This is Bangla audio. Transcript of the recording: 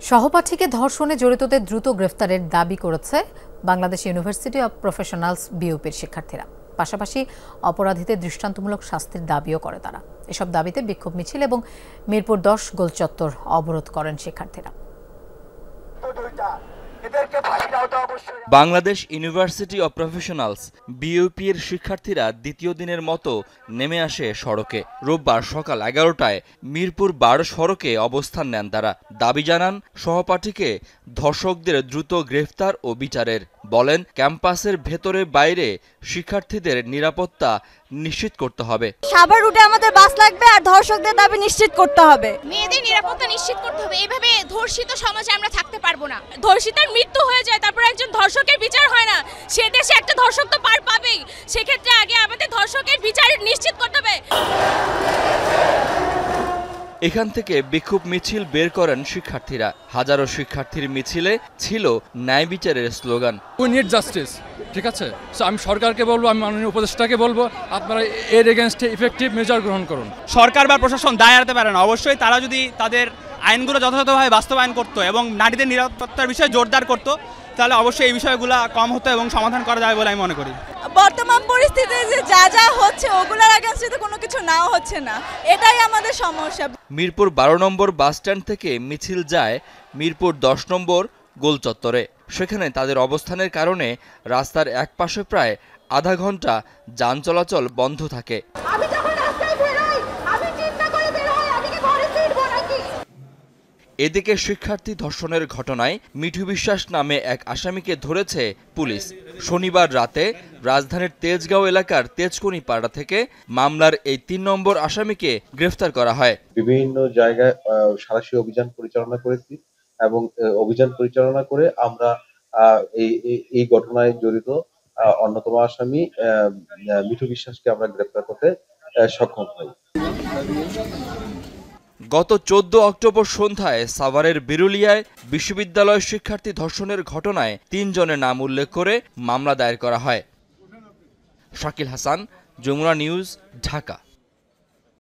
সহপাঠীকে ধর্ষণে জড়িতদের দ্রুত গ্রেফতারের দাবি করেছে বাংলাদেশ ইউনিভার্সিটি অব প্রফেশনালস বিইউপির শিক্ষার্থীরা। পাশাপাশি অপরাধীদের দৃষ্টান্তমূলক শাস্তির দাবিও করে তারা। এসব দাবিতে বিক্ষোভ মিছিল এবং মিরপুর 10 গোলচত্বর অবরোধ করেন শিক্ষার্থীরা। বাংলাদেশ ইউনিভার্সিটি অব প্রফেশনালস বিইউপির শিক্ষার্থীরা দ্বিতীয় দিনের মতো নেমে আসে সড়কে। রোববার সকাল 11টায় মিরপুর 12 সড়কে অবস্থান নেন তারা। দাবি জানান সহপাঠীকে ধর্ষকদের দ্রুত গ্রেফতার ও বিচারের। বলেন, ক্যাম্পাসের ভেতরে বাইরে শিক্ষার্থীদের নিরাপত্তা নিশ্চিত করতে হবে। সাভার রুটে আমাদের বাস লাগবে আর ধর্ষকদের দাবি নিশ্চিত করতে হবে। মেয়েদের নিরাপত্তা নিশ্চিত করতে হবে। এইভাবে ধর্ষিত সমাজে আমরা থাকতে পারবো না। ধর্ষিতার মৃত্যু হয়ে যায়, তারপর একজন ধর্ষকের বিচার হয় না। সে দেশে একটা ধর্ষক তো পার পাবেই। সেক্ষেত্রে আগে আমাদের ধর্ষকের বিচার নিশ্চিত করতে হবে। এখান থেকে বিক্ষোভ মিছিল বের করেন শিক্ষার্থীরা। হাজারো শিক্ষার্থীর মিছিলে ছিল ন্যায় বিচারের স্লোগান। We need justice. ঠিক আছে, সো আমি সরকারকে বলবো, আমি মাননীয় উপদেষ্টাকে বলবো, আপনারা এর এগেনস্টে ইফেক্টিভ মেজার গ্রহণ করুন। সরকার বা প্রশাসন দায় এড়াতে পারে না। অবশ্যই তারা যদি তাদের আইনগুলো যথাযথভাবে বাস্তবায়ন করতো এবং নারীদের নিরাপত্তার বিষয়ে জোরদার করতো, তাহলে অবশ্যই এই বিষয়গুলো কম হতো এবং সমাধান করা যাবে বলে আমি মনে করি। বর্তমান পরিস্থিতিতে যে যা হচ্ছে ওগুলোর এগেনস্টে তো কোনো কিছু নাও হচ্ছে না, এটাই আমাদের সমস্যা। মিরপুর 12 নম্বর বাস স্ট্যান্ড থেকে মিছিল যায় মিরপুর 10 নম্বর গোল চত্বরে। সেখানে তাদের অবস্থানের কারণে রাস্তার একপাশে প্রায় আধা ঘন্টা যান চলাচল বন্ধ থাকে। এদিকে শিক্ষার্থী ধর্ষণের ঘটনায় মিঠু বিশ্বাস নামে এক আসামিকে ধরেছে পুলিশ। শনিবার রাতে রাজধানীর তেজগাঁও এলাকার তেজকনি পাড়া থেকে মামলার এই 3 নম্বর আসামিকে গ্রেফতার করা হয়। বিভিন্ন জায়গায় সাঁড়াশি অভিযান পরিচালনা করেছি এবং অভিযান পরিচালনা করে আমরা এই ঘটনায় জড়িত অন্যতম আসামি মিঠু বিশ্বাসকে আমরা গ্রেফতার করতে সক্ষম হই। গত 14 অক্টোবর সন্ধ্যায় সাভারের বিরুলিয়ায় বিশ্ববিদ্যালয় শিক্ষার্থী ধর্ষণের ঘটনায় 3 জনের নাম উল্লেখ করে মামলা দায়ের করা হয়। শাকিল হাসান, যমুনা নিউজ, ঢাকা।